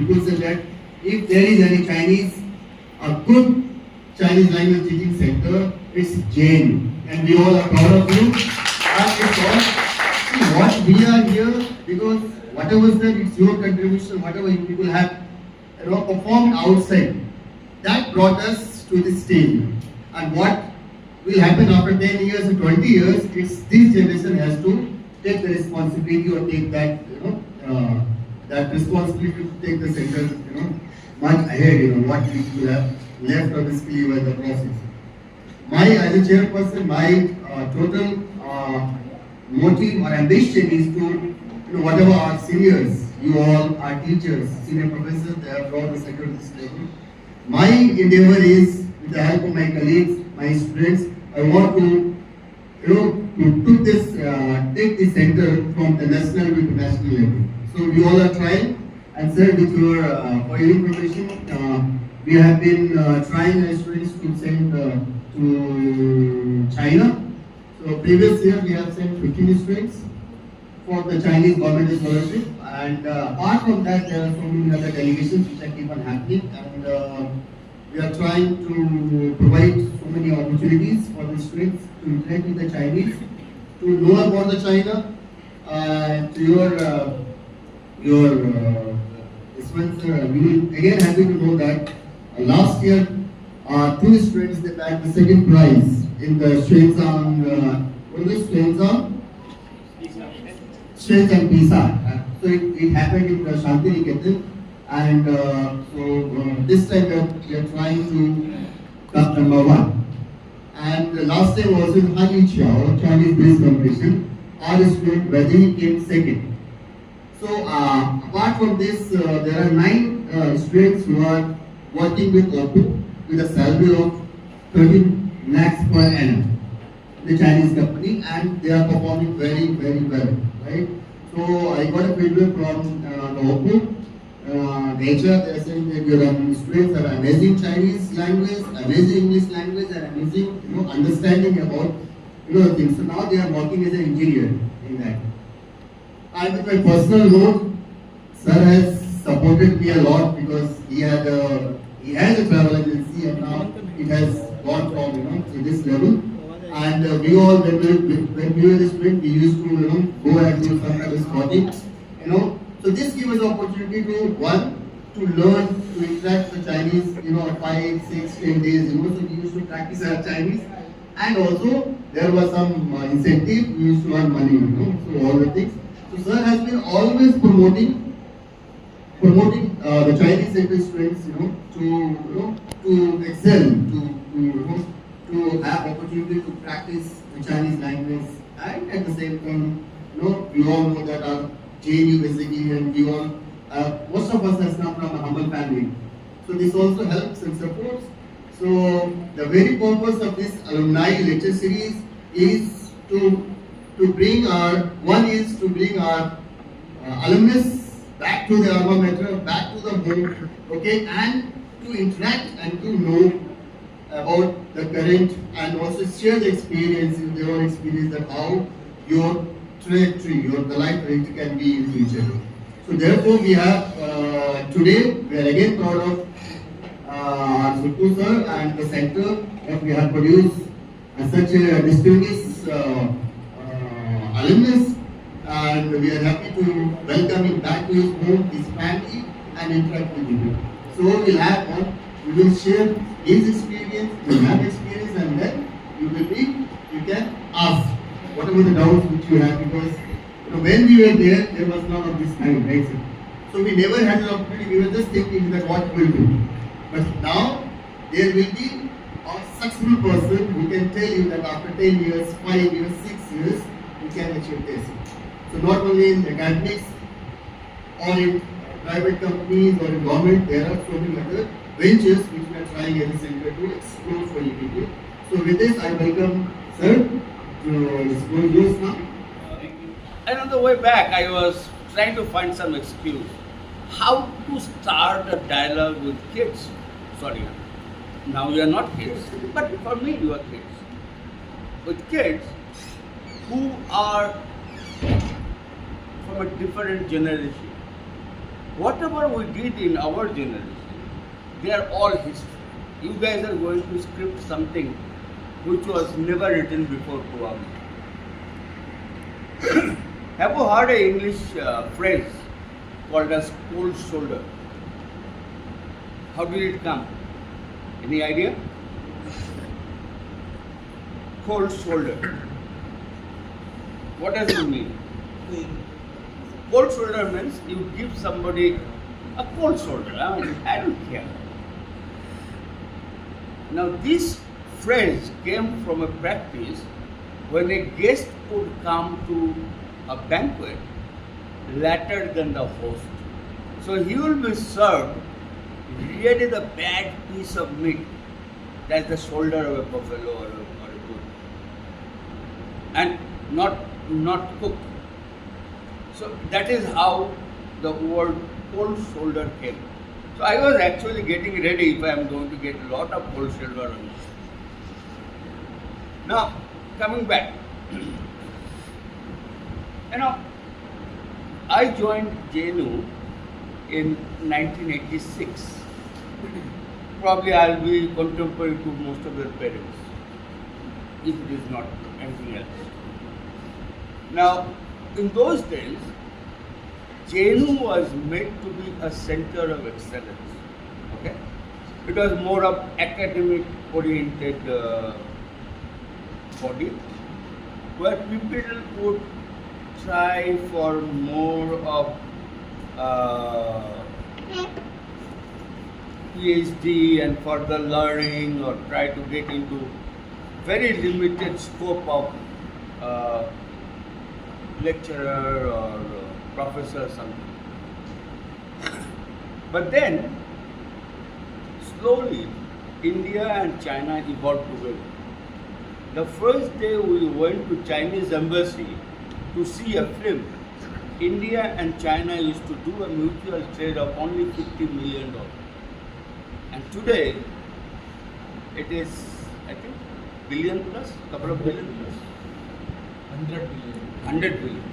people say that if there is any Chinese, a good Chinese language teaching center, it's Jain, and we all are proud of you. And it's all, see, what we are here, because whatever said, it's your contribution, whatever you people have performed outside, that brought us to this stage. And what will happen after 10 years or 20 years, it's this generation has to take the responsibility or take that, that responsibility to take the center, much ahead, what we have left on the sleeve as the process. As a chairperson, my total motive or ambition is to, whatever our seniors, you all are teachers, senior professors, they have brought the center to this level. My endeavor is, with the help of my colleagues, my students, I want to, take this center from the national to international level. So we all are trying, and sir, with your, for your information, we have been trying our students to send to China. So previous year we have sent 15 students for the Chinese government scholarship, and apart from that, there are so many other delegations which are keep on happening, and we are trying to provide so many opportunities for the students to interact with the Chinese, to know about the China. To this one, we will again happy to know that last year 2 students they bagged the second prize in the Shenzhen, Shenzhen PISA. So it happened in the Shantiniketan, and so this time we are trying to come number 1. And last time was in Haniqiao, Chinese based competition. Our student Rajini came second. So apart from this, there are 9 students who are working with Oppo with a salary of 13 lakhs per annum, the Chinese company, and they are performing very, very well, right? So I got a feedback from the Oppo. Nature, they are saying that your students have amazing Chinese language, amazing English language, and amazing understanding about things. So now they are working as an engineer in that. And with my personal note, sir has supported me a lot because he has a travel agency, and now it has gone from to this level. And we all, when we were the student, we used to go and do some kind of spotting, So this gives us opportunity to learn to interact with the Chinese, 5, 6, 10 days, So we used to practice our Chinese, and also there was some incentive. We used to earn money, So all the things. So sir has been always promoting the Chinese center students, to excel, to have opportunity to practice the Chinese language, and at the same time, we all know that our JNU basically, and we all, most of us has come from a humble family. So this also helps and supports. So the very purpose of this alumni lecture series is to bring our alumnus back to the alma mater, back to the home, okay, and to interact and to know about the current, and also share the experience, their own experience, that how your trajectory, the life trajectory can be in future. So therefore we have, today, we are again proud of our Sulku sir and the center that we have produced such a distinguished alumnus, and we are happy to welcome him back to his home, his family, and interact with you. So we will share his experience, we have experience, and then you can ask whatever the doubts which you have, because when we were there was none of this kind, right? So we never had an opportunity. We were just thinking that what we will do. But now there will be a successful person who can tell you that after 10 years, 5 years, 6 years, you can achieve this. So not only in academics or in private companies or in government, there are so many other ventures which we are trying as a center to explore for you people. So with this, I welcome sir to explore yours now. And on the way back, I was trying to find some excuse. How to start a dialogue with kids? Sorry, now you are not kids, but for me you are kids. With kids who are from a different generation, whatever we did in our generation, they are all history. You guys are going to script something which was never written before probably. Have you heard an English phrase called as cold shoulder? How did it come? Any idea? Cold shoulder. What does it mean? Cold shoulder means you give somebody a cold shoulder. I don't care. Now this phrase came from a practice when a guest would come to a banquet later than the host. So he will be served really the bad piece of meat. That's the shoulder of a buffalo or a goat. And not cooked. So that is how the word cold shoulder came. So I was actually getting ready if I am going to get a lot of cold shoulder on this. Now, coming back. I joined JNU in 1986. Probably I'll be contemporary to most of their parents, if it is not anything else. Now, in those days, JNU was made to be a center of excellence. Okay, it was more of academic-oriented body, where people would try for more of PhD and further learning, or try to get into very limited scope of lecturer or professor or something. But then, slowly, India and China evolved together. The first day we went to Chinese embassy to see a film, India and China used to do a mutual trade of only $50 million. And today, it is, I think, billion plus, couple of billion plus. 100 billion. 100 billion.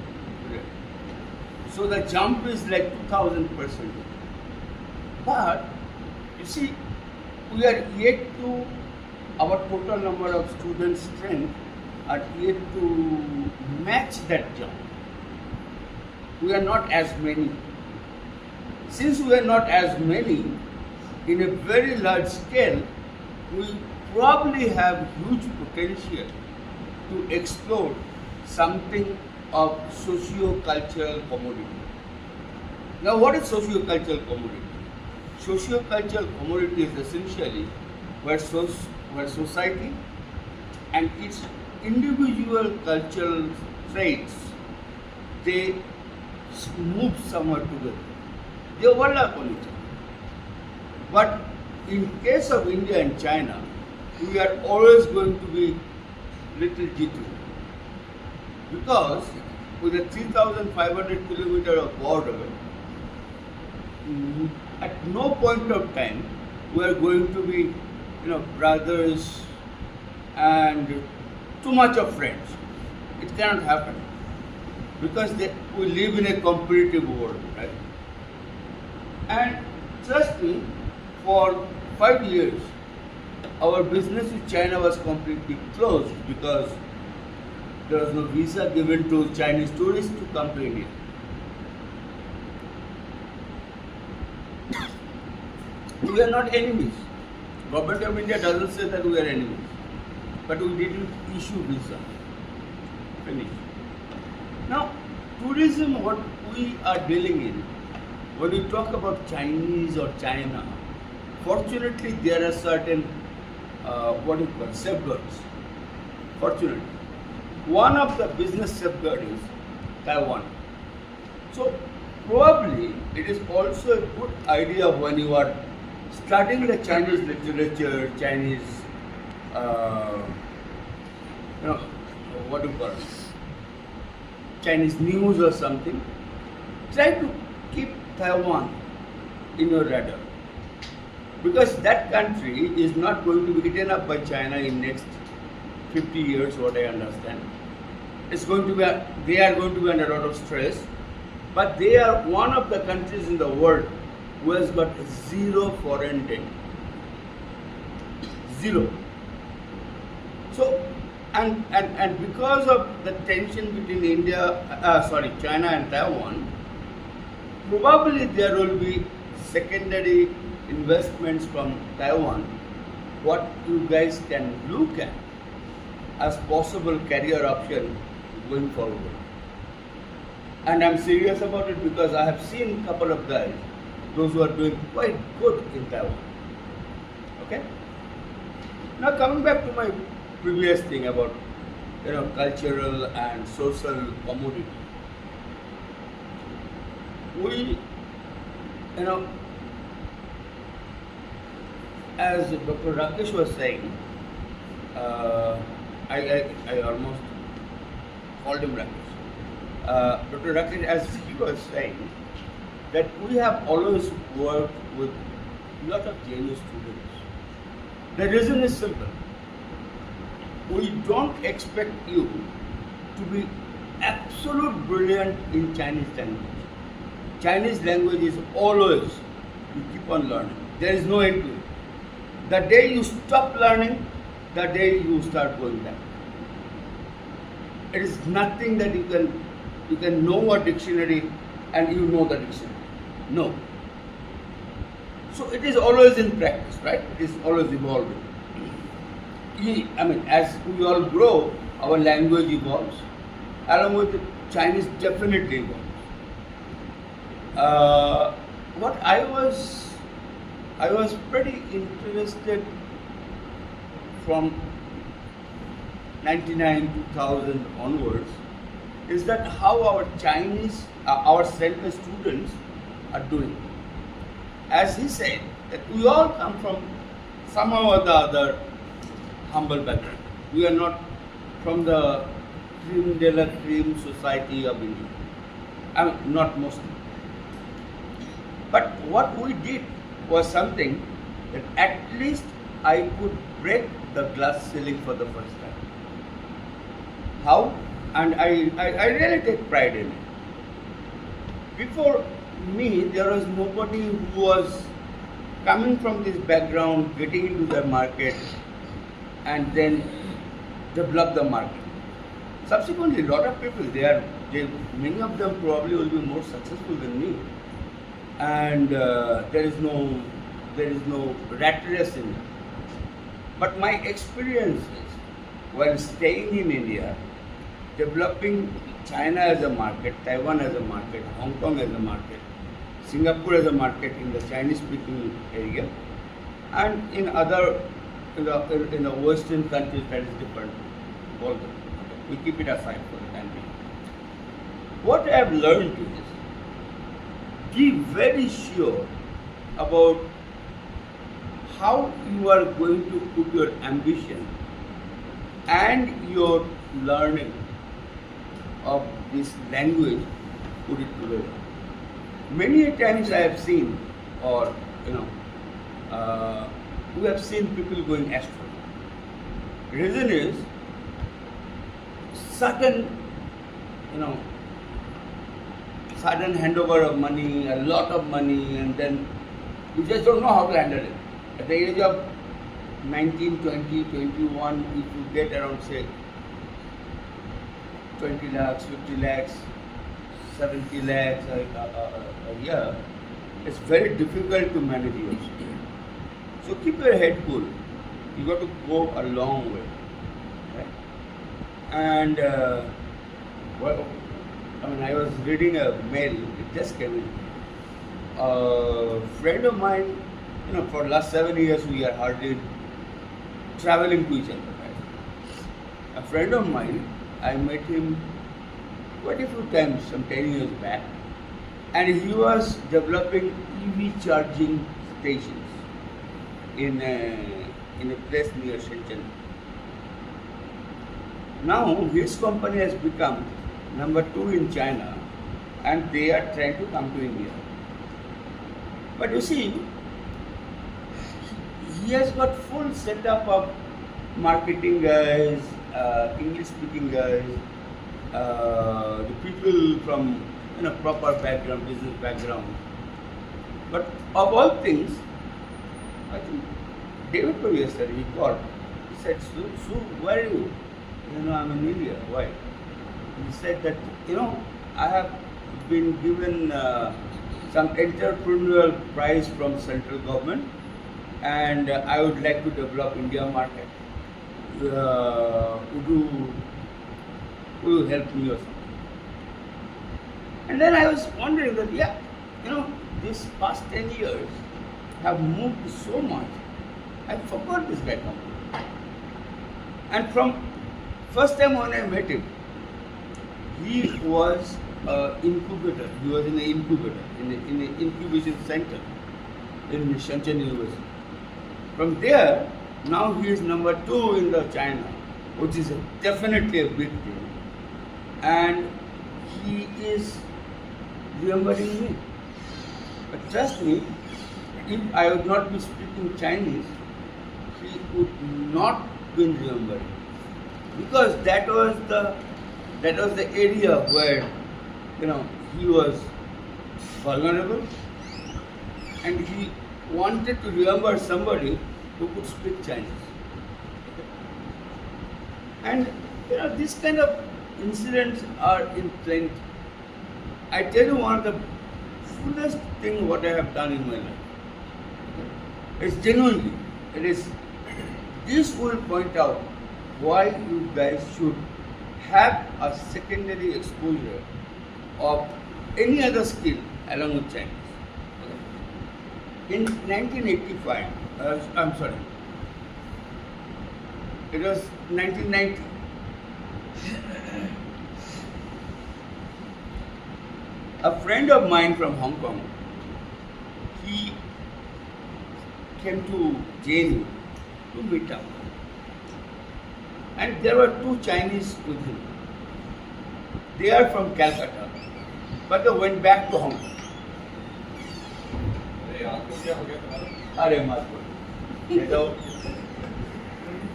So the jump is like 2000%. But you see, we are yet to, our total number of student strength are yet to match that jump. We are not as many. Since we are not as many, in a very large scale, we probably have huge potential to explore something of socio-cultural commodity. Now, what is socio-cultural commodity? Socio-cultural commodity is essentially where society and its individual cultural traits, they move somewhere together. They overlap on each other. But in case of India and China, we are always going to be little jittery. Because with a 3,500 kilometer of border, at no point of time we are going to be, brothers and too much of friends. It cannot happen. Because we live in a competitive world, right? And trust me, for 5 years, our business with China was completely closed because there was no visa given to Chinese tourists to come to India. We are not enemies. Government of India doesn't say that we are enemies, but we didn't issue visa. Finish. Now, tourism, what we are dealing in, when we talk about Chinese or China, fortunately there are certain safeguards. Fortunately. One of the business safeguards is Taiwan. So probably it is also a good idea when you are studying the Chinese literature, Chinese, Chinese news or something, try to keep Taiwan in your radar. Because that country is not going to be eaten up by China in next 50 years, what I understand. It's going to be, they are going to be under a lot of stress. but they are one of the countries in the world who has got zero foreign debt. Zero. So, and because of the tension between China and Taiwan, probably there will be secondary investments from Taiwan, what you guys can look at as possible career option going forward. And I'm serious about it because I have seen a couple of guys, those who are doing quite good in Taiwan. Okay? Now coming back to my previous thing about cultural and social commodity. We as Dr. Rakesh was saying, I almost called him Rakesh. Dr. Rakesh, as he was saying, that we have always worked with a lot of genius students. The reason is simple. We don't expect you to be absolute brilliant in Chinese language. Chinese language is always, you keep on learning. There is no end to it. The day you stop learning, the day you start going back. It is nothing that you can know a dictionary and you know the dictionary. No. So it is always in practice, right? It is always evolving. As we all grow, our language evolves. Along with it, Chinese definitely evolves. What I was pretty interested from 99, 2000 onwards is that how our our center students are doing. As he said, that we all come from somehow or the other humble background. We are not from the cream de la cream society of India. Not mostly. But what we did was something that at least I could break the glass ceiling for the first time. How? And I really take pride in it. Before me, there was nobody who was coming from this background, getting into the market, and then develop the market. Subsequently, a lot of people, many of them probably will be more successful than me. And there is no rat race in it. But my experience is, while staying in India, developing China as a market, Taiwan as a market, Hong Kong as a market, Singapore as a market in the Chinese-speaking area, and in in the Western countries that is different. We keep it aside for the time being. What I have learned is, be very sure about how you are going to put your ambition and your learning of this language, put it together. Many times I have seen, we have seen people going astral. Reason is sudden handover of money, a lot of money, and then you just don't know how to handle it. At the age of 19, 20, 21, if you get around, say, 20 lakhs, 50 lakhs, 70 lakhs a year, it's very difficult to manage yourself. So keep your head cool. You got to go a long way. Right? And I was reading a mail, it just came in. A friend of mine, for the last 7 years we are hardly traveling to each other. Right? A friend of mine, I met him quite a few times, some 10 years back, and he was developing EV charging stations in a place near Shenzhen. Now his company has become number 2 in China, and they are trying to come to India. But you see, he has got full setup of marketing guys, English speaking guys, the people from in a proper background, business background. But of all things, I think David Bowie yesterday, he called. He said, Su, where are you? I'm in India. Why? He said that, I have been given some entrepreneurial prize from central government, and I would like to develop India market. Would you help me or something? And then I was wondering that, these past 10 years have moved so much. I forgot this guy completely. And from first time when I met him, he was incubator. He was in the incubator, in the incubation center in Shenzhen University. From there, now he is number 2 in the China, which is definitely a big thing. And he is remembering me. But trust me, if I would not be speaking Chinese, he would not be remembering. Because that was the area where he was vulnerable, and he wanted to remember somebody who could speak Chinese. And these kind of incidents are in plenty. I tell you, one of the fullest thing what I have done in my life is genuinely, this will point out why you guys should have a secondary exposure of any other skill along with Chinese. In 1985, it was 1990. A friend of mine from Hong Kong, he came to JNU to meet up. And there were 2 Chinese with him. They are from Calcutta, but they went back to Hong Kong.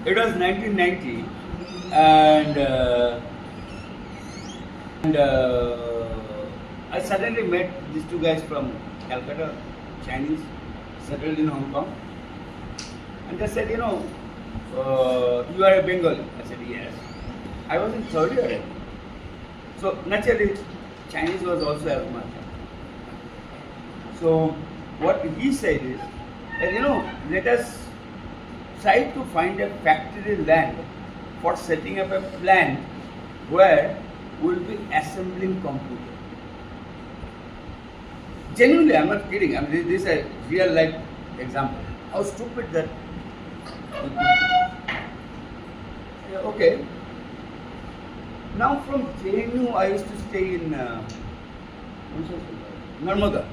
It was 1990, and I suddenly met these 2 guys from Calcutta, Chinese, settled in Hong Kong. And they said, you are a Bengali. I said, yes. I was in 3rd year. I think. So naturally, Chinese was also as much. So what he said is, that, let us try to find a factory land for setting up a plant where we will be assembling computers. Genuinely, I'm not kidding. This is a real life example. How stupid that. Okay. Now from JNU, I used to stay in Narmada.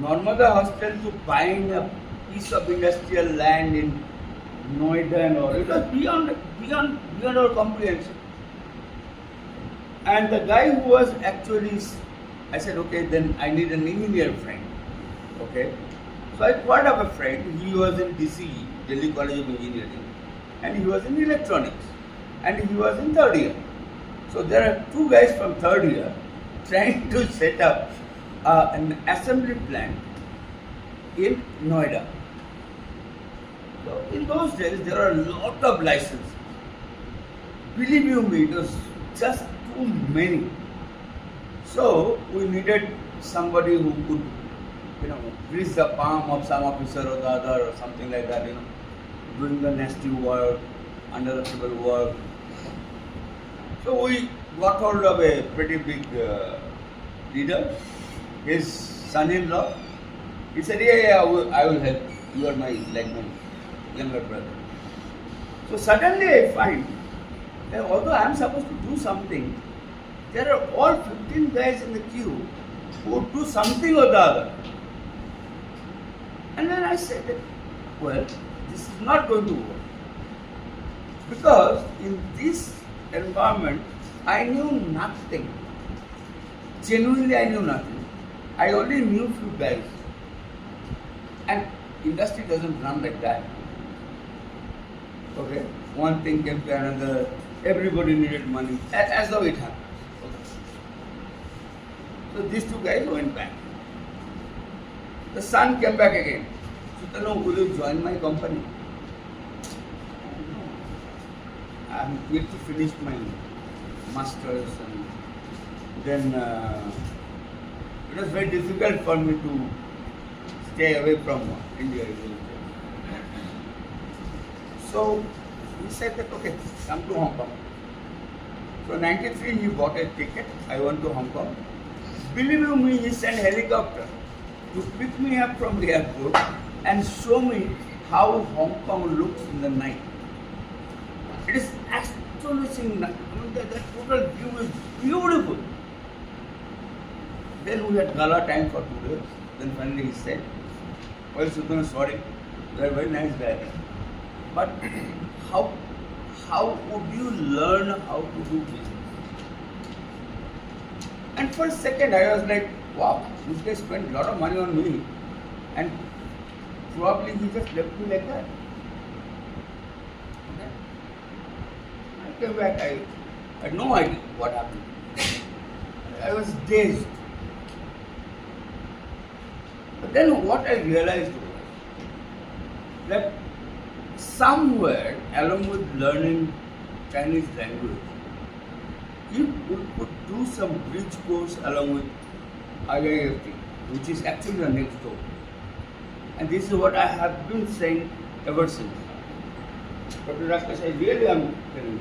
Narmada hostel to buying a piece of industrial land in Noida and all. It was beyond our comprehension. And the guy who was actually, I said, okay, then I need an engineer friend. Okay. So I called up a friend. He was in DC, Delhi College of Engineering, and he was in electronics, and he was in 3rd year. So there are 2 guys from 3rd year trying to set up an assembly plant in Noida. So in those days, there are a lot of licenses. Believe you me, it was just too many. So we needed somebody who could, grease the palm of some officer or the other or something like that, doing the nasty work, under the table work. So we got hold of a pretty big leader, his son-in-law. He said, yeah, I will help. You are my younger brother. So suddenly I find that although I am supposed to do something, there are all 15 guys in the queue who do something or the other. And then I said, well, this is not going to work. Because in this environment, I knew nothing. Genuinely, I knew nothing. I only knew few guys. And industry doesn't run like that. Okay? One thing came to another. Everybody needed money, as though it happens. Okay. So these two guys went back. The son came back again. Sutano, will you join my company? I'm yet to finish my masters, and then it was very difficult for me to stay away from India. So he said that, okay, come to Hong Kong. So in 93 he bought a ticket. I went to Hong Kong. Believe you me, he sent helicopter to pick me up from the airport and show me how Hong Kong looks in the night. It is astonishing. I mean, the total view is beautiful. Then we had gala time for 2 days. Then finally he said, well, Sudhana, sorry, you are a very nice guy. But how would you learn how to do business? And for a second I was like, wow, this guy spent a lot of money on me, and probably he just left me like that. Okay. I came back, I had no idea what happened. I was dazed. But then what I realized was that somewhere along with learning Chinese language, you could do some bridge course along with IIFT, which is actually the next door. And this is what I have been saying ever since. Dr. Rakesh, I really am telling you.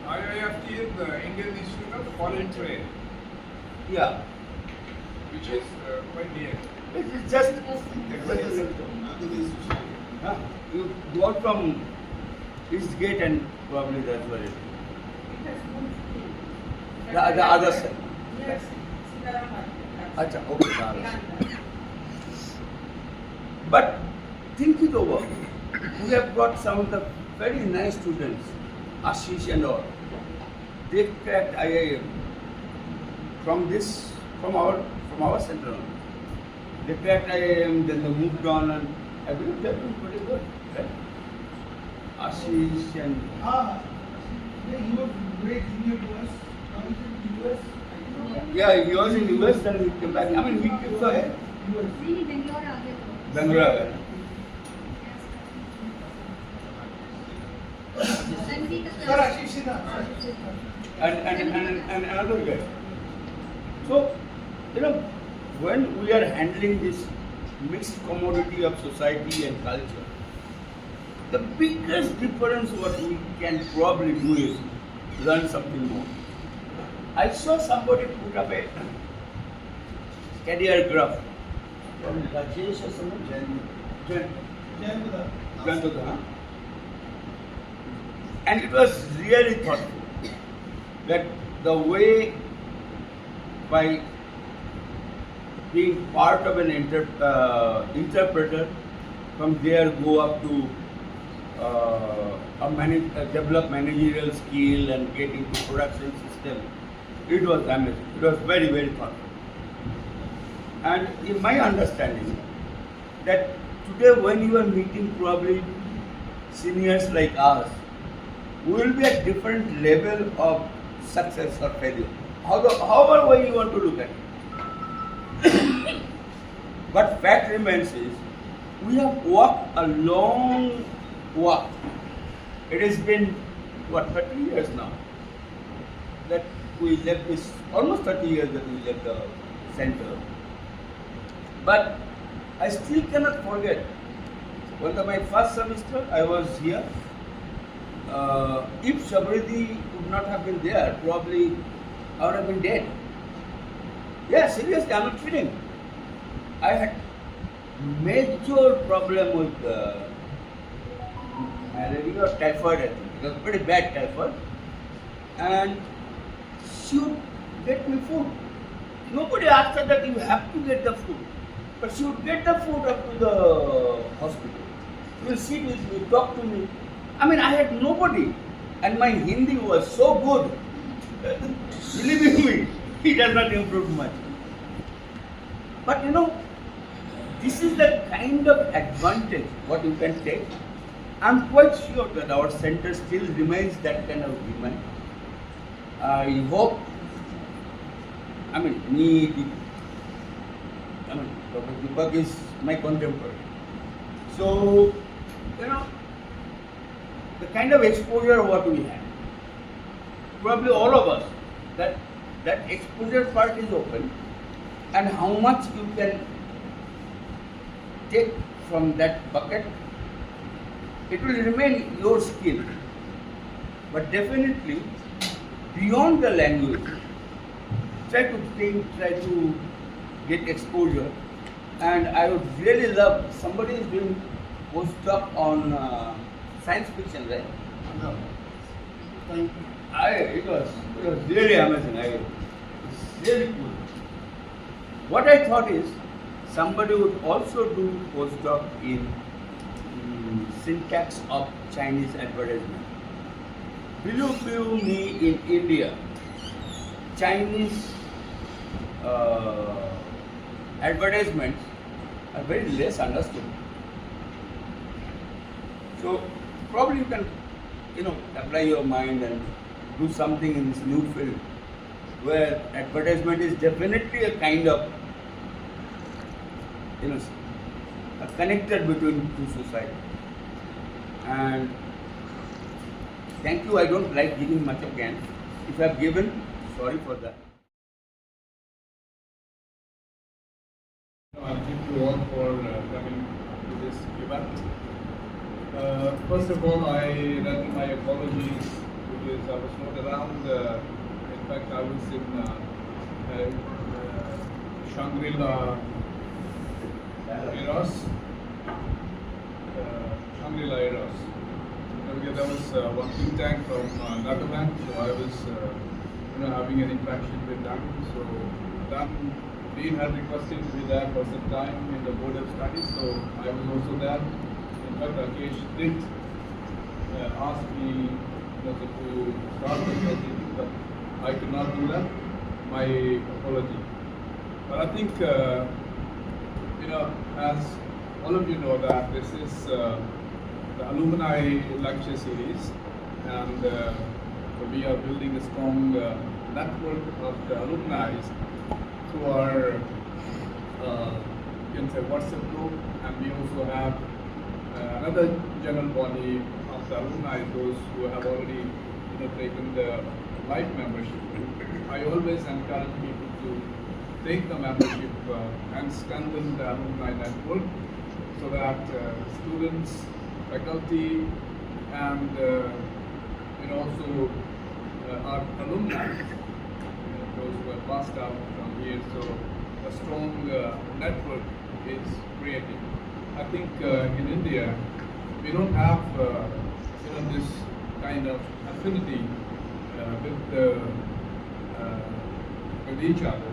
IIFT is the Indian Institute of Foreign Trade, Yeah. which is quite near. It is just exactly next door. Huh? You go out from East Gate and probably that's where it is. The other side. Yes. Acha, okay, the other side. But think it over. We have got some of the very nice students, Ashish and all. They cracked IIM from our center. They cracked IIM, then they moved on, and I believe they've been pretty good. Right? Ashish and He was great junior to us. Now he's in the US. yeah, he was in US, then he came back. I mean, he preferred Bangalore. Sir, Ashish Sinha. And another guy. So, when we are handling this mixed commodity of society and culture, the biggest difference what we can probably do is learn something more. I saw somebody put up a career graph from Rajesh or someone, Jayantudha, huh? And it was really thoughtful that the way by being part of an interpreter, from there go up to develop managerial skill and get into production system. It was amazing. It was very, very thoughtful. And in my understanding, that today when you are meeting probably seniors like us, we will be at different level of success or failure. However way you want to look at it. But fact remains is, we have walked a long walk. It has been, 30 years now that we left this, almost 30 years that we left the center. But I still cannot forget, when my first semester I was here, if Shabridi would not have been there, probably I would have been dead. Yeah, seriously, I'm not kidding. I had major problem with malaria or typhoid, I think. It was pretty bad typhoid. And she would get me food. Nobody asked her that you have to get the food. But she would get the food up to the hospital. She will sit with me, talk to me. I mean, I had nobody. And my Hindi was so good. Believe me, it has not improved much. But this is the kind of advantage what you can take. I'm quite sure that our center still remains that kind of demand. I hope I mean, me, I mean, Dr. Deepak is my contemporary. So, you know, the kind of exposure what we have, probably all of us, that exposure part is open, and how much you can take from that bucket, it will remain your skill. But definitely, beyond the language, try to think, try to get exposure. And I would really love, somebody is doing postdoc on science fiction, right? No. Thank you. It was really amazing. It's really cool. What I thought is, somebody would also do postdoc in syntax of Chinese advertisement. Believe me, in India, Chinese advertisements are very less understood. So probably you can, apply your mind and do something in this new field where advertisement is definitely a kind of, a connector between two societies. And thank you. I don't like giving much again. If I have given, sorry for that. Thank you all for coming to this event. First of all, I render my apologies because I was not around. In fact, I was in Shangri-La Eros. Shangri-La Eros. There was one think tank from Netherlands, so I was having an interaction with them. So them, Dean had requested to be there for some time in the board of studies, so I was also there. In fact, Rakesh did ask me to start the presentation, but I could not do that. My apology. But I think, as all of you know, that this is the Alumni lecture series, and so we are building a strong network of the alumni through our WhatsApp group, and we also have another general body of the alumni, those who have already taken the life membership. I always encourage people to take the membership and strengthen the alumni network so that students, faculty, and also our alumni, those who have passed out from here, so a strong network is created. I think in India we don't have this kind of affinity with each other.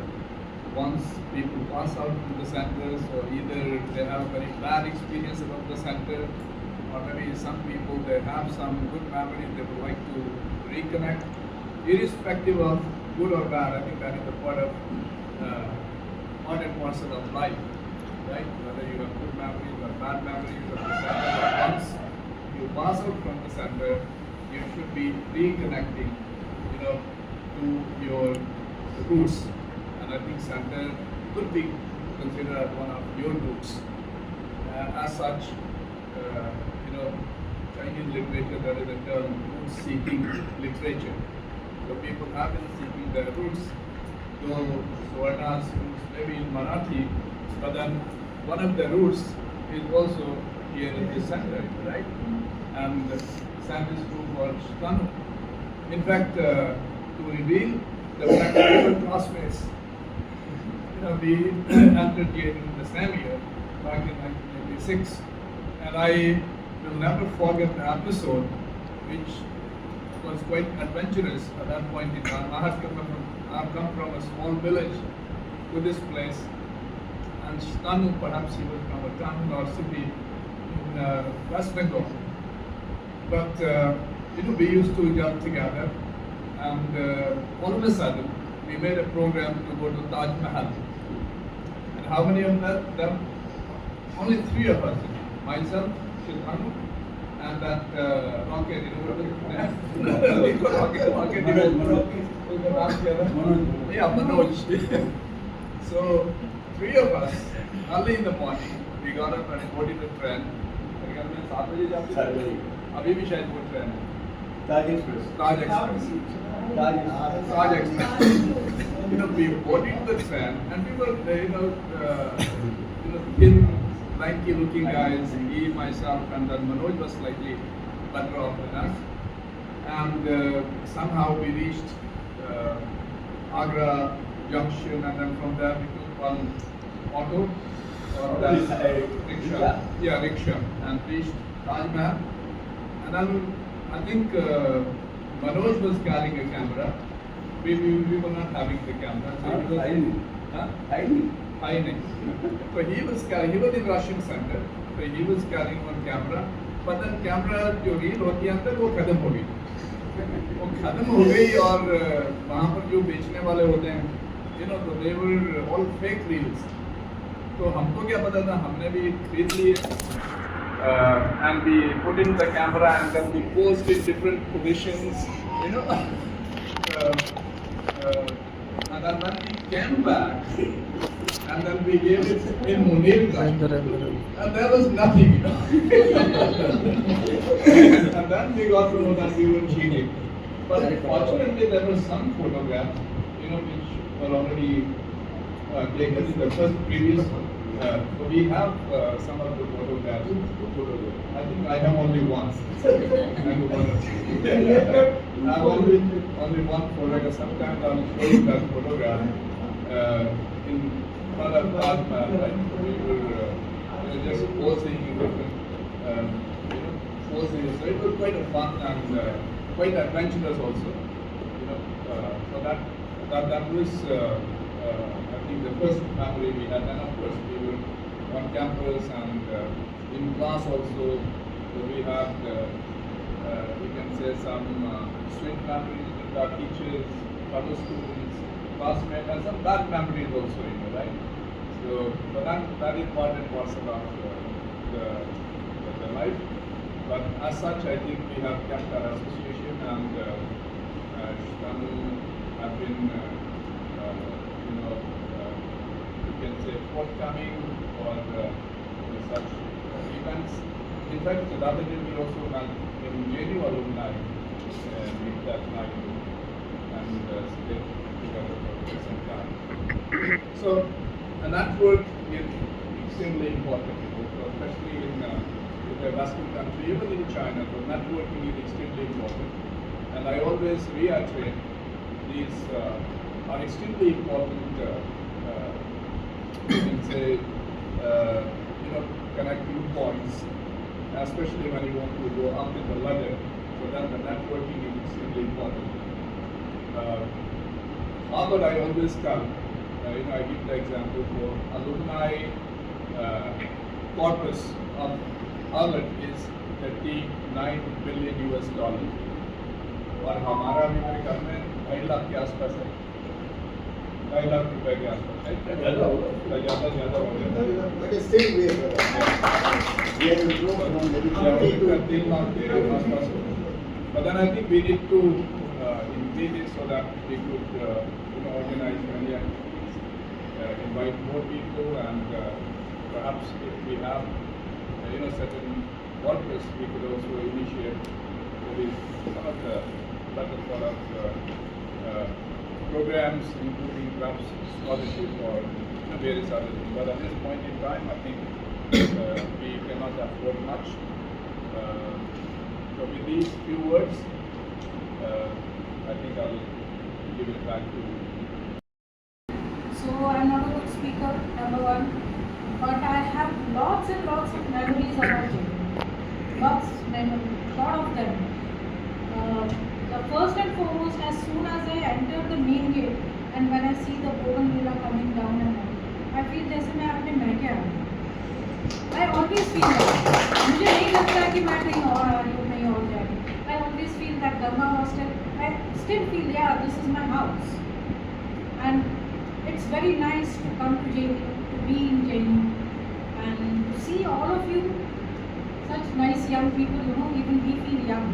Once people pass out from the centers, or either they have a very bad experience about the center, or maybe some people they have some good memories they would like to reconnect, irrespective of good or bad. I think that is a part of part and parcel of life, right? Whether you have good memories or bad memories of the center, but once you pass out from the center, you should be reconnecting, to your roots. And I think center could be considered as one of your roots. As such, Chinese literature, there is a term root-seeking literature. So people have been seeking their roots, though Swarna's roots maybe in Marathi, but then one of the roots is also here in the center, right? And the same is true for Stanu. In fact, to reveal the practical classmates, we entered here in the same year, back in 1986, and I will never forget the episode, which was quite adventurous at that point in time. I have come from a small village to this place, and Stanu, perhaps he was from a town or city in West Bengal. But we used to jump together, and all of a sudden we made a program to go to Taj Mahal. And how many of them? Only 3 of us. Myself, Shilhanu, and that rocket, rocket, का नाम क्या था? Yeah, Manoj. So, three of us, early in the morning, we got up and boarded the train. मेरे ख्याल में 7 बजे जाती है। अभी भी शायद वो ट्रेन है। Taj Express. We boarded the train and we were, thin, lanky looking guys, me, myself, and then Manoj was slightly better off than us. And somehow we reached Agra Junction, and then from there we took one auto, or rickshaw. Yeah, rickshaw, and reached Taj Mahal. And then I think Manoj was carrying a camera. We were not having the camera. So he was hiding. So he was in Russian Center. So he was carrying one camera. But then camera जो reel होती है अंदर वो खत्म हो गई। वो खत्म हो गई और वहाँ पर जो बेचने वाले होते हैं, तो they were all fake reels. तो हमको क्या पता था, हमने भी खरीद लिए and we put in the camera and then we posed in different positions, and then when we came back and then we gave it in Munir and there was nothing, and then we got to know that we were cheating. But fortunately there were some photographs, which were already taken in the previous one. So we have some of the photographs. I think I have only one. I have only one photograph. Sometimes I'm showing that photograph in front of Taj Mahal, right? We were just posing in different, posing. So it was quite a fun and quite adventurous also. So that was. I think the first memory we had, and of course we were on campus and in class also. So we had, we can say, some sweet memories with our teachers, other students, classmates, and some bad memories also, right? So that important portion of the life. But as such, I think we have kept our association, and Shanu have been. You can say forthcoming or such events. In fact, the other day we also had in JNU alumni meet that night and stay together for some time. So, a network is extremely important, especially in a Western country, even in China. So, networking is extremely important, and I always reiterate these are extremely important. You can say, connecting points, especially when you want to go up in the ladder. So then the networking is extremely important. Harvard, I always tell, I give the example for alumni corpus of Harvard is $39 billion US. और हमारा भी मेरे घर में 2.5 लाख के आसपास है, 2.5 लाख रुपए के आसपास है, ज़्यादा हो गया। But still we have to grow from maybe 30 to 3 lakh के आसपास हो। But then I think we need to increase it so that we could organize many activities, invite more people, and perhaps if we have certain workers, we could also initiate maybe some of the better sort of programs, including perhaps scholarship or various other things. But at this point in time, I think we cannot afford much. So with these few words, I think I'll give it back to you. So I'm not a good speaker, number one, but I have lots and lots of memories about it. Lot of them. The first and foremost, as soon as I enter the main gate and when I see the bougainvillea coming down and all, I feel जैसे मैं अपने मैके आ गई. I always feel that. मुझे नहीं लगता कि मैं कहीं और आ रही हूँ, कहीं और जा रही हूँ. I always feel that Dhamma hostel. I still feel, yeah, this is my house. And it's very nice to come to JNU, to be in JNU, and to see all of you, such nice young people. Even we feel young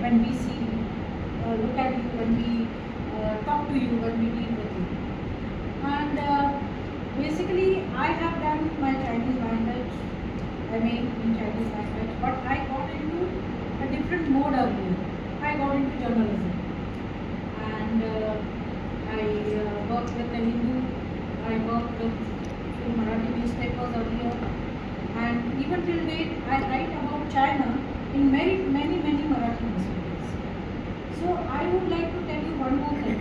when we see, look at you, when we talk to you, when we deal with you. And basically, I have done my Chinese language, MA in Chinese language, but I got into a different mode earlier. I got into journalism, and I worked with the Hindu. I worked with Marathi newspapers earlier, and even till date, I write about China in many Marathi newspapers. So I would like to tell you one more thing,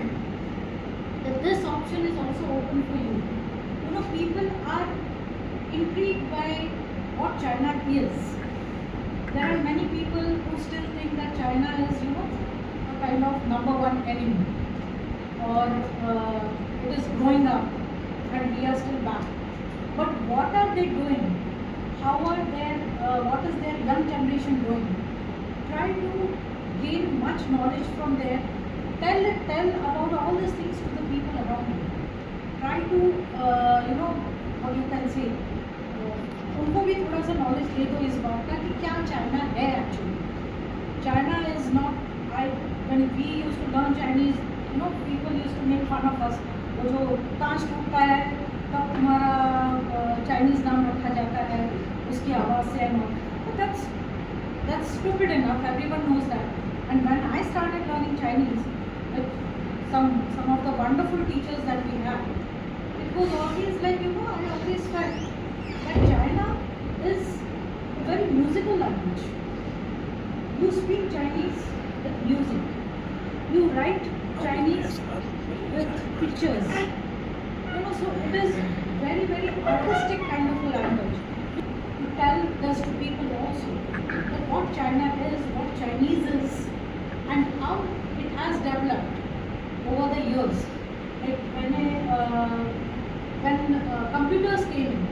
that this option is also open for you. You know, people are intrigued by what China is. There are many people who still think that China is, you know, a kind of number one enemy, or it is growing up and we are still back. But what are they doing? How are their, what is their young generation doing? Try to gain much knowledge from there. Tell about all these things to the people around you. Try to, you know, what you can say, उनको भी थोड़ा सा knowledge दे दो इस बात का कि क्या चाइना है actually. China is not, I when we used to learn Chinese, you know, people used to make fun of us. वो जो कांच टूटता है तब तुम्हारा चाइनीज नाम रखा जाता है उसकी आवाज़ से. And that's stupid enough, everyone knows that. And when I started learning Chinese with some of the wonderful teachers that we have, it was always like, you know, I always felt that China is a very musical language. You speak Chinese with music. You write Chinese with pictures. You know, so it is very artistic kind of a language. To tell this to people also, that what China is, what Chinese is, and how it has developed over the years. Like when computers came in,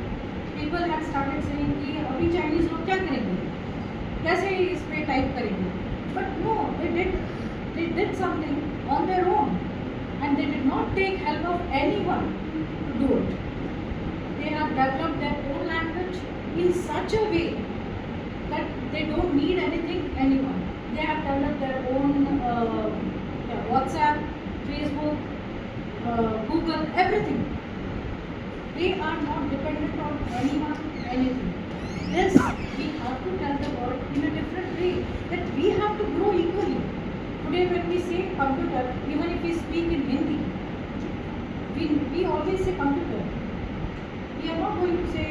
people had started saying कि अभी Chinese लोग क्या करेंगे, कैसे इस पे type करेंगे. But no, they did something on their own, and they did not take help of anyone to do it. They have developed their own language in such a way that they don't need anyone. They have developed their own WhatsApp, Facebook, Google, everything. They are not dependent on anyone, anything. This, we have to tell the world in a different way, that we have to grow equally. Today when we say computer, even if we speak in Hindi, we always say computer. We are not going to say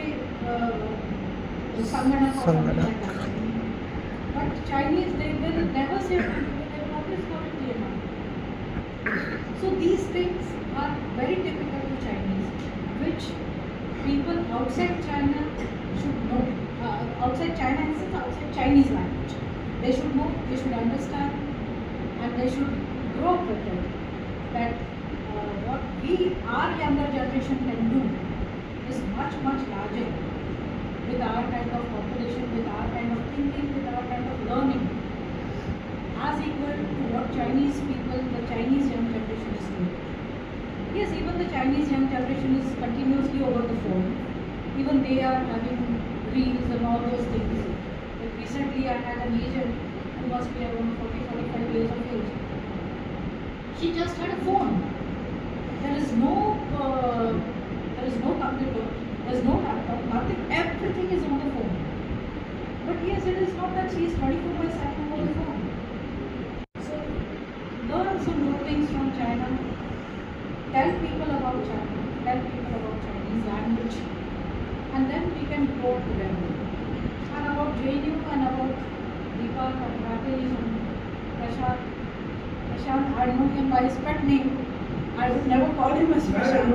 Sanganak or something like that. But Chinese, they will never say computer, they will always call it Vietnam. So these things are very typical to Chinese, which people outside China should know. Outside China, in sense, outside Chinese language, they should know, they should understand, and they should grow up with it. That what our younger generation can do is much larger, with our kind of population, with our kind of thinking, with our kind of learning, as equal to what Chinese people, the Chinese young generation is doing. Yes, even the Chinese young generation is continuously over the phone. Even they are having reels and all those things. Like recently I had an agent who must be around 40-45 years of age. She just had a phone. There is no computer, there is no laptop, nothing. Everything is on the phone. But yes, it is not that she is 24/7 over the phone. So learn some new things from China. Tell people about China, tell people about Chinese language, and then we can grow together. And about JNU and about Deepak and Rakesh and Prashant. Prashant, I know him by his pet name. I would never call him as Prashant.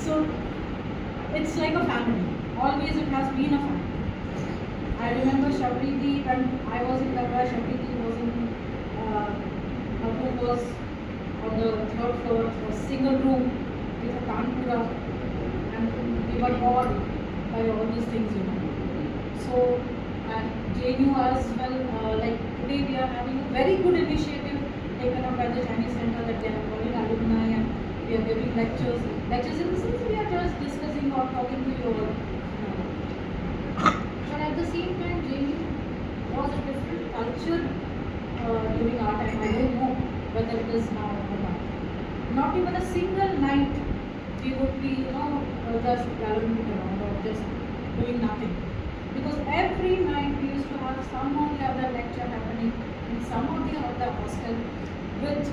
So it's like a family. Always it has been a family. I remember Shabriti, when I was in Darbar, Shabriti was in, Abu was on the third floor, a single room with a tanpura, and we were awed by all these things, you know. So, and JNU as well, like today we are having a very good initiative taken up by the Chinese Center, that they are calling alumni, and we are giving lectures. Lectures in the sense we are just discussing or talking to you all. But at the same time, JNU was a different culture during our time. I don't know whether it is now or not. Not even a single night we would be, just gallivanting around or just doing nothing. Because every night we used to have some or the other lecture happening in some or the other hostel with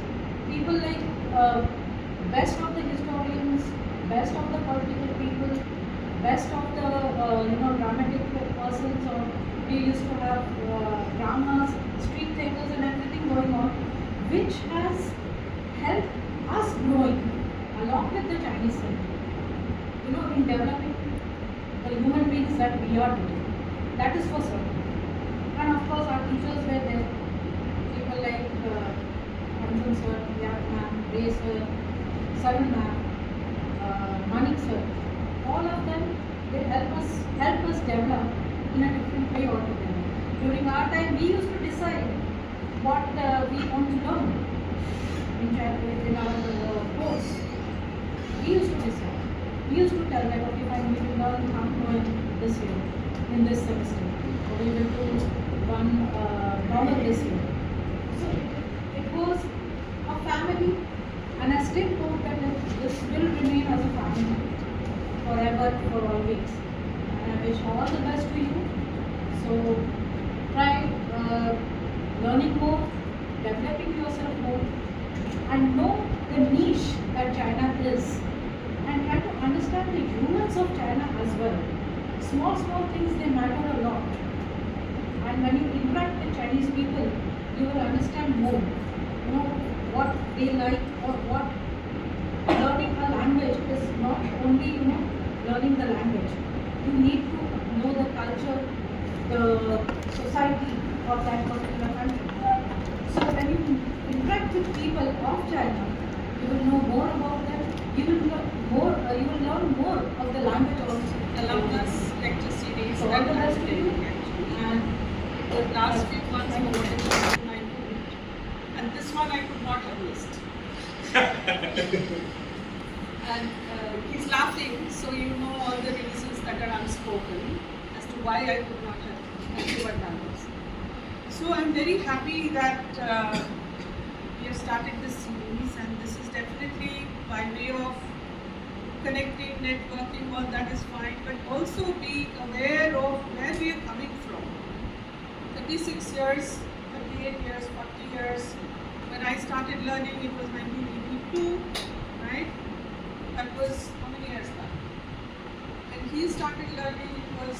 people like best of the historians, best of the political people, best of the dramatic persons, or we used to have dramas, street theatres and everything going on, which has helped us growing along with the Chinese side, in developing the human beings that we are today. That is for certain. And of course our teachers were there. People like Arjun sir, Yak ma'am, Ray sir, Sarun ma'am, Manik sir. All of them, they help us develop in a different way altogether. During our time, we used to decide what we want to learn in our course. We used to decide. We used to tell that, okay, fine, we will learn Hangul this year, in this semester, or we will do one novel this year. So it was a family, and I still hope that this will remain as a family forever, for always. And I wish all the best to you. So try learning more, developing yourself more, and know the niche that China is, and try to understand the humans of China as well. Small things, they matter a lot. And when you interact with Chinese people, you will understand more. What they like, or what learning a language is not only, learning the language. You need to know the culture, the society of that particular country. So when you interact with people of China, you will know more about them. You will learn more of the language also. Alumnus lecture series So that all the has best to you. been And the last few months were what I did. And this one I could not have missed. And he's laughing, so you know all the reasons that are unspoken as to why I could not have done this. So I'm very happy that we have started this series, and this is definitely by way of connecting, networking, all that is fine, but also be aware of where we are coming from. 36 years, 38 years, 40 years. When I started learning, it was 1982, right? That was how many years back? And he started learning, it was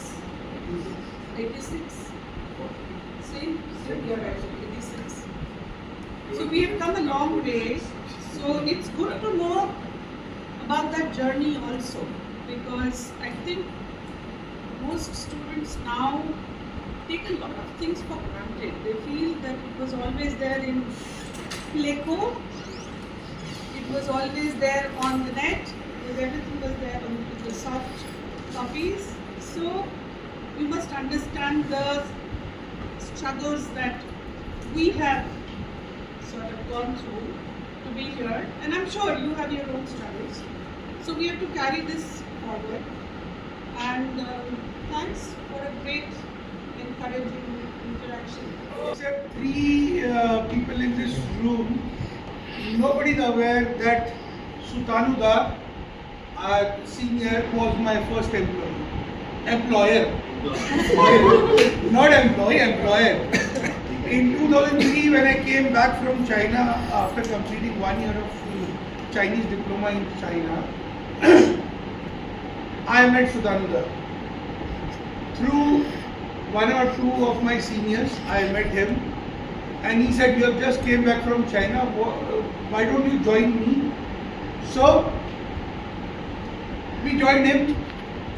86. Same year actually, 86. So we have come a long way. So it's good to know about that journey also, because I think most students now take a lot of things for granted. They feel that it was always there in Pleco, it was always there on the net, because everything was there on the soft copies. So we must understand the struggles that we have sort of gone through to be here, and I'm sure you have your own struggles. So we have to carry this forward, and thanks for a great, encouraging interaction. Except three people in this room, nobody is aware that Sutanuda, our senior, was my first employer. Not employee, employer. In 2003, when I came back from China after completing 1 year of Chinese diploma in China, I met Sutanuda. Through one or two of my seniors, I met him, and he said, "You have just came back from China, why don't you join me?" So we joined him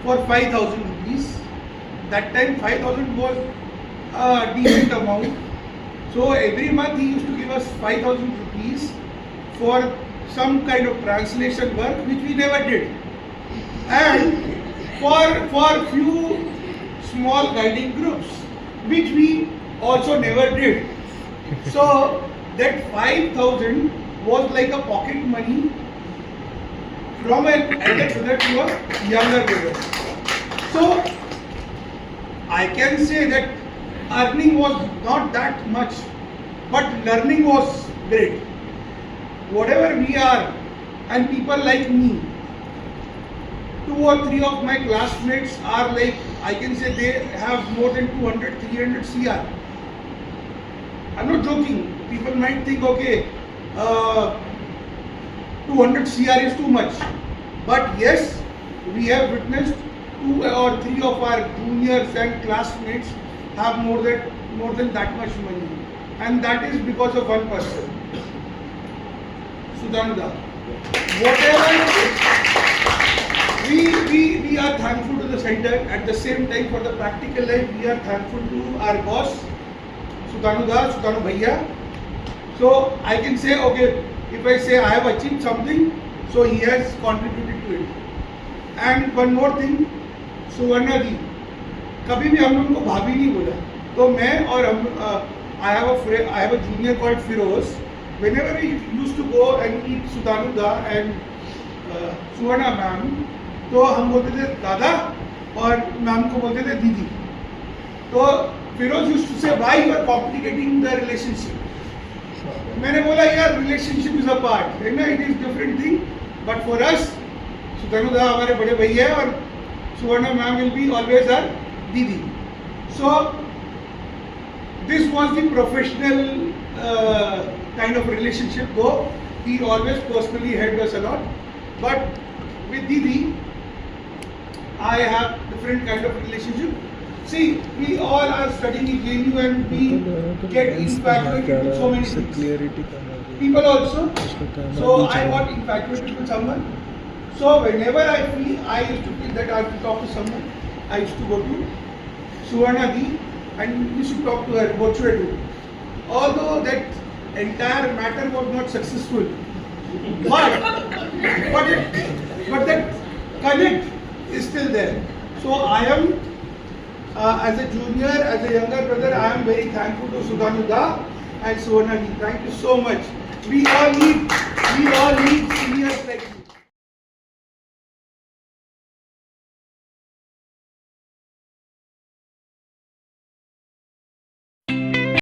for 5,000 rupees. That time 5,000 was a decent amount. So every month he used to give us 5,000 rupees for some kind of translation work, which we never did. And for few small guiding groups, which we also never did. So that 5,000 was like a pocket money from an elder brother to a younger brother. So I can say that earning was not that much but learning was great. Whatever we are, and people like me, 2 or 3 of my classmates are like, I can say they have more than 200, 300 CR. I'm not joking. People might think, okay, 200 CR is too much. But yes, we have witnessed 2 or 3 of our juniors and classmates have more than that much money. And that is because of one person, Sudhanuda. Whatever, we are thankful to the center. At the same time, for the practical life, we are thankful to our boss, Sudhanu Bhaiya. So I can say, okay, if I say I have achieved something, so he has contributed to it. And one more thing, सुवर्णा दी, कभी भी हम उनको भाभी नहीं बोला. तो मैं और हम, I have a junior called Firoz. Whenever we used to go and eat Sudhanuda and Suvarna ma'am, तो हम बोलते थे दादा और मैम को बोलते थे दीदी. तो Firoz used to say, why you are complicating the relationship? मैंने बोला यार relationship is a part, है ना, it is different thing, but for us Sudhanuda हमारे बड़े भैया हैं और Suvarna ma'am will be always our didi. So this was the professional kind of relationship, though he always personally helped us a lot. But with Didi, I have different kind of relationship. See, we all are studying in JNU and we get infatuated with so many things. People also. So I got infatuated with someone. So whenever I used to feel that I have to talk to someone, I used to go to Suvarna Di and we should talk to her, what should I do? Although that entire matter was not successful, but that connect is still there. So I am, as a junior, as a younger brother, I am very thankful to Sudhanuda and Suvarna Di. Thank you so much. We all need seniors like you.